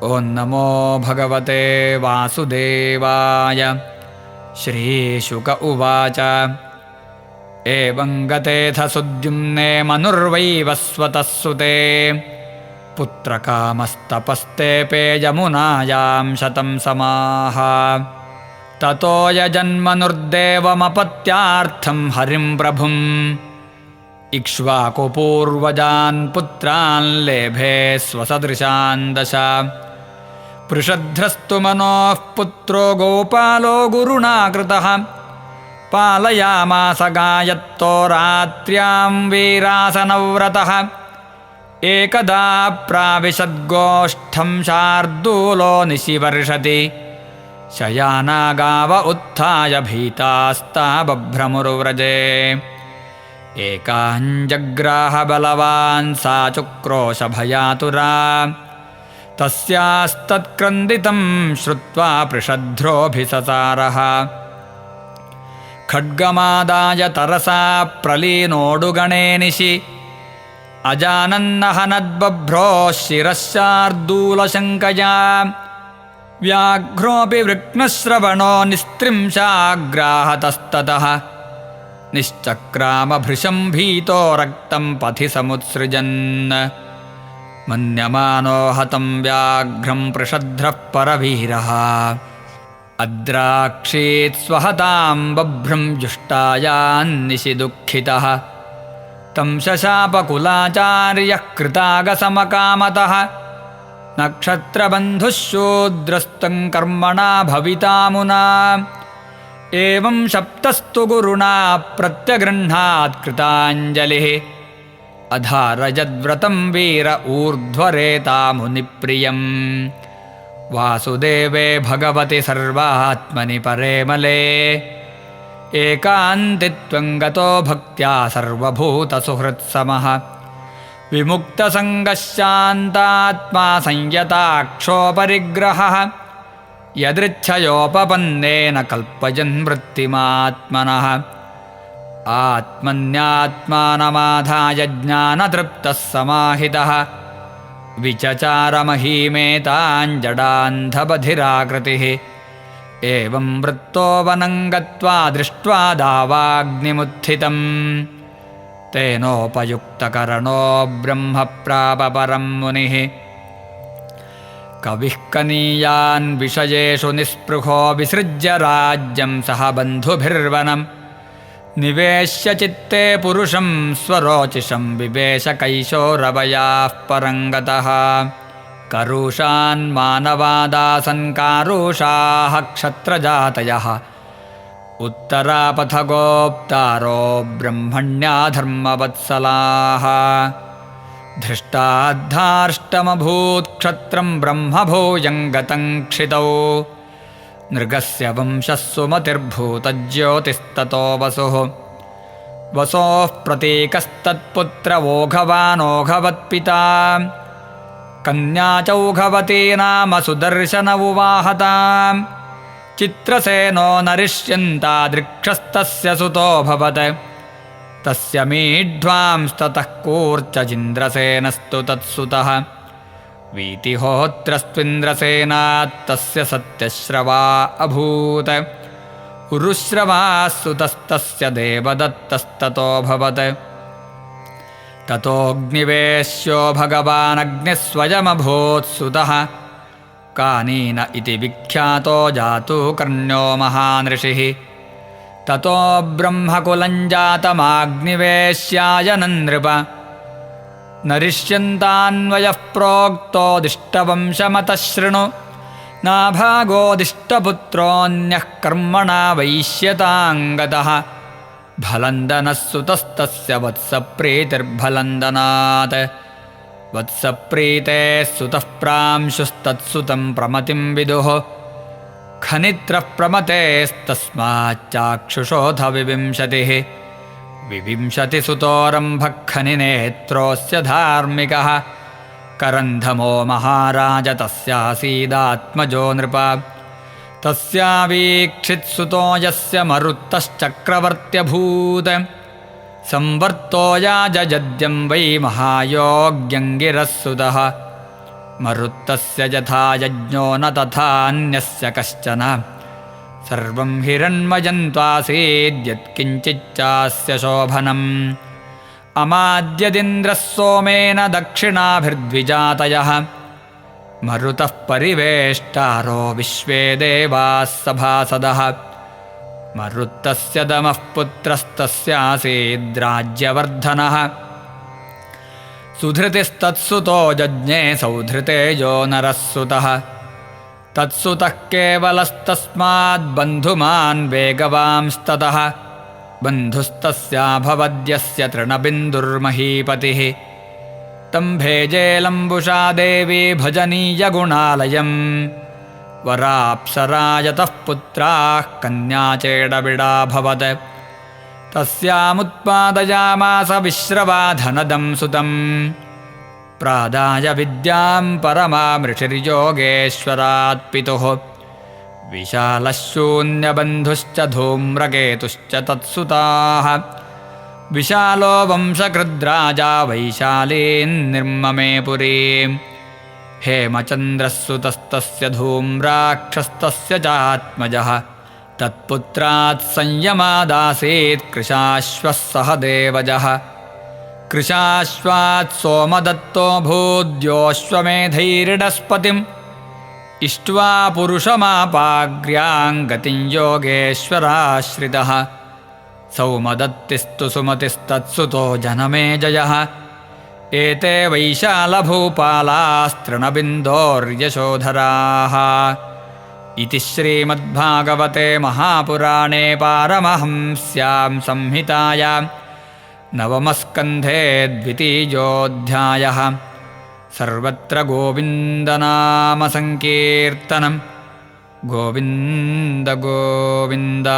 ॐ नमो भगवते वासुदेवाय। श्रीशुक उवाच एवं गतेऽथ सुद्युम्ने मनुर्वैवस्वतः सुते पुत्रकामस्तपस्तेऽपे यमुनायां शतं समाः। ततो यजन्मनुर्देवमपत्यार्थं हरिं प्रभुम् इक्ष्वाकुपूर्वजान् पुत्रान् लेभे स्वसदृशान् दश। पृषध्रस्तु मनोः पुत्रो गोपालो गुरुणा कृतः पालयामास गायत्तो रात्र्यां वीरासनव्रतः। एकदा प्राविशद्गोष्ठं शार्दूलो निशिवर्षति शयाना गाव उत्थाय भीतास्ता बभ्रमुर्व्रजे। एकाञ्जग्राह बलवान् सा चुक्रोशभयातुरा तस्यास्तत्क्रन्दितं श्रुत्वा पृषध्रोऽभिससारः। खड्गमादाय तरसा प्रलीनोडुगणे निशि अजानन्नहनद्बभ्रोः शिरश्शार्दूलशङ्कया। व्याघ्रोऽपि वृक्नश्रवणो निस्त्रिंशाग्राहतस्ततः निश्चक्रामभृशं भीतो रक्तं पथि समुत्सृजन्। मन्यमानो हतं व्याघ्रं पृषध्रः परवीरः अद्राक्षीत् स्वहतां बभ्रं जुष्टायान्निशि दुःखितः। तं शशापकुलाचार्यः कृतागसमकामतः नक्षत्रबन्धुः शूद्रस्तं कर्मणा भविता मुना। एवं शप्तस्तु गुरुणा प्रत्यगृह्णात् कृताञ्जलिः अधारयद्व्रतं वीर ऊर्ध्वरेता मुनिप्रियम्। वासुदेवे भगवति सर्वात्मनि परेमले एकान्तित्वं गतो भक्त्या सर्वभूतसुहृत्समः। विमुक्तसङ्गः शान्तात्मा संयताक्षोपरिग्रहः यदृच्छयोपपन्नेन कल्पयन् वृत्तिमात्मनः। आत्मन्यात्मानमाधाय ज्ञानतृप्तः समाहितः विचचारमहीमेताञ्जडान्धबधिराकृतिः। एवं वृत्तो वनं गत्वा दृष्ट्वा दावाग्निमुत्थितम् तेनोपयुक्तकरणो ब्रह्म प्राप परं मुनिः। कविः कनीयान् विषयेषु निःस्पृहो विसृज्य राज्यं सह बन्धुभिर्वनं निवेश्य चित्ते पुरुषं स्वरोचिषं विवेश कैशोरवयाः परङ्गतः। करुषान् मानवादासन् कारुषाः क्षत्रजातयः उत्तरापथगोप्तारो ब्रह्मण्या धर्मवत्सलाः। धृष्टाद्धार्ष्टमभूत्क्षत्रं ब्रह्मभूयं गतं क्षितौ नृगस्य वंशः सुमतिर्भूतज्योतिस्ततो वसुः। वसोः प्रतीकस्तत्पुत्रवोघवानोघवत्पिता कन्या चौघवती नाम सुदर्शन उवाहतां। चित्रसेनो नरिष्यन्तादृक्षस्तस्य सुतोऽभवत् तस्य मीढ्वांस्ततः कूर्चजिन्द्रसेनस्तु तत्सुतः। वीतिहोत्रस्त्विन्द्रसेनात्तस्य सत्यश्रवा अभूत् उरुश्रवाः सुतस्तस्य देवदत्तस्ततोऽभवत्। ततोऽग्निवेश्यो भगवानग्निः स्वयमभूत्सुतः कानीन इति विख्यातो जातुकर्ण्यो महानृषिः। ततो ब्रह्मकुलं जातमाग्निवेश्याय नृप नरिष्यन्तान्वयः प्रोक्तोदिष्टवंशमतः शृणु नाभागोदिष्टपुत्रोऽन्यः कर्मणा वैश्यताङ्गतः। भलन्दनः सुतस्तस्य वत्सप्रीतिर्भलन्दनात् वत्सप्रीतेः सुतः प्रांशुस्तत्सुतं प्रमतिं विदुः। खनित्रः प्रमतेस्तस्माच्चाक्षुषोऽथ विविंशतिः विविंशतिसुतोरम्भः खनिनेत्रोऽस्य धार्मिकः। करन्धमो महाराज तस्यासीदात्मजो नृप तस्यावीक्षित्सुतो यस्य मरुत्तश्चक्रवर्त्यभूत्। संवर्तो याजयद्यं वै महायोग्यङ्गिरः सुतः मरुत्तस्य यथा यज्ञो न तथान्यस्य कश्चन सर्वं हिरण्मयं त्वासीद्यत्किञ्चिच्चास्य शोभनम् अमाद्यदिन्द्रः सोमेन दक्षिणाभिर्द्विजातयः मरुतः परिवेष्टारो विश्वे देवाः सभासदः मरुत्तस्य दमः पुत्रस्तस्यासीद्राज्यवर्धनः सुधृतिस्तत्सुतो जज्ञे सौधृतेजो नरः सुतः तत्सुतः केवलस्तस्माद्बन्धुमान् वेगवांस्ततः बन्धुस्तस्याभवद्यस्य तृणबिन्दुर्महीपतिः तं भेजेलम्बुषा देवी भजनीयगुणालयम् वराप्सरायतः पुत्राः कन्याचेडबिडाभवत् तस्यामुत्पादयामास विश्रवाधनदं सुतं प्रादाय विद्यां परमामृषिर्योगेश्वरात् पितुः विशालः शून्यबन्धुश्च धूम्रकेतुश्च तत्सुताः विशालो वंशकृद्राजा वैशालीन्निर्ममे पुरीं हेमचन्द्रः सुतस्तस्य धूम्राक्षस्तस्य चात्मजः तत्पुत्रात् संयमादासीत् कृशाश्वः सह देवजः कृशाश्वात् सोमदत्तो भूद्योऽश्वमेधैरिडस्पतिम् इष्ट्वा पुरुषमापाग्र्यां गतिं योगेश्वराश्रितः सौमदत्तिस्तु सुमतिस्तत्सुतो जनमेजयः एते वैशालभूपालास्तृणबिन्दोर्यशोधराः इति श्रीमद्भागवते महापुराणे पारमहंस्यां संहितायां नवमस्कन्धे द्वितीयोऽध्यायः सर्वत्र गोविन्दनामसङ्कीर्तनं गोविन्द गोविन्द।